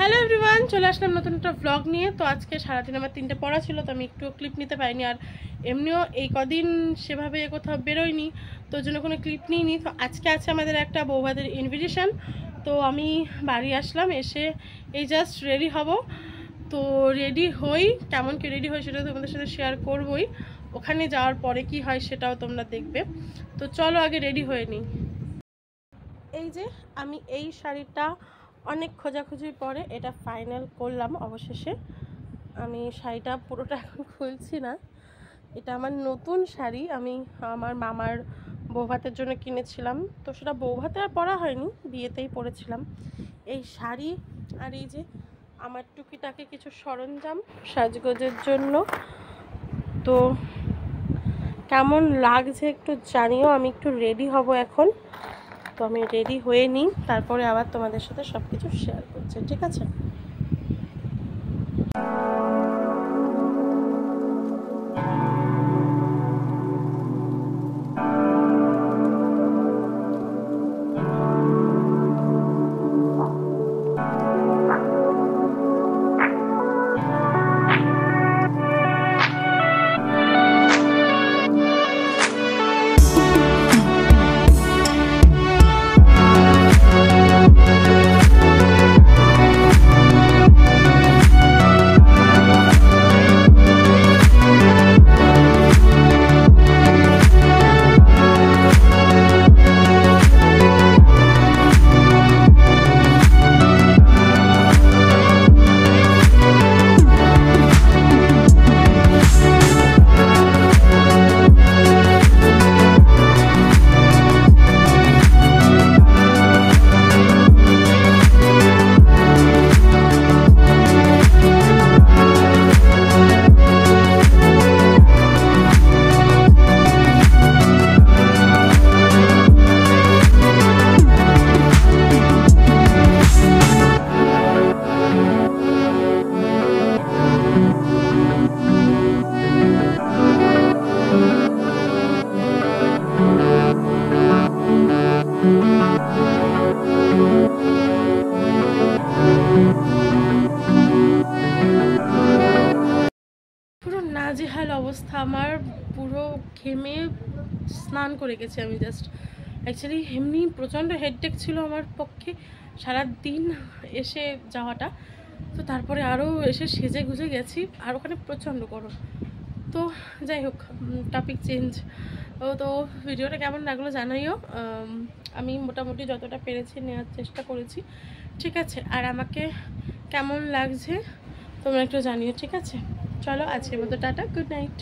Hello everyone, চলে আসলাম নতুন একটা ব্লগ নিয়ে। তো আজকে সারাদিন আমার 3টে পড়া ছিল, তো আমি একটু ক্লিপ নিতে পারিনি। আর এমনিও এই কদিন সেভাবে কোথাও বেরোয়নি, তো জন্য কোনো ক্লিপ নিইনি। তো আজকে আছে আমাদের একটা বৌভাতের ইনভিটেশন। তো আমি বাড়ি আসলাম, এসে এই জাস্ট রেডি হব। তো রেডি হই, কেমন কি রেডি হই সেটা তোমাদের সাথে শেয়ার করবই। ওখানে যাওয়ার পরে কি হয় সেটাও তোমরা দেখবে। তো চলো আগে রেডি হয়ে নিই। এই যে আমি এই শাড়িটা অনেক খোঁজাখুঁজির পরে এটা ফাইনাল করলাম অবশেষে। আমি শাড়িটা পুরোটা এখন খুলছি না, এটা আমার নতুন শাড়ি। আমি আমার মামার বৌভাতের জন্য কিনেছিলাম, তো সেটা বৌভাতে আর পরা হয়নি, বিয়েতেই পরেছিলাম এই শাড়ি। আর এই যে আমার টুকিটাকে কিছু সরঞ্জাম সাজগোজের জন্য। তো কেমন লাগছে একটু জানিও। আমি একটু রেডি হব এখন, তো আমি রেডি হয়ে নিই, তারপরে আবার তোমাদের সাথে সব কিছু শেয়ার করছি, ঠিক আছে? নাজেহাল অবস্থা আমার, পুরো ঘেমে স্নান করে গেছি আমি জাস্ট। অ্যাকচুয়ালি এমনি প্রচণ্ড হেডেক ছিল আমার পক্ষে সারা দিন এসে যাওয়াটা, তো তারপরে আরও এসে সেজে গুজে গেছি, আর ওখানে প্রচণ্ড গরম। তো যাই হোক, টপিক চেঞ্জ। তো ভিডিওটা কেমন লাগলো জানাইও। আমি মোটামুটি যতটা পেরেছি নেওয়ার চেষ্টা করেছি, ঠিক আছে? আর আমাকে কেমন লাগছে তোমরা একটু জানিও, ঠিক আছে? চলো আজকের মতো টাটা, গুড নাইট।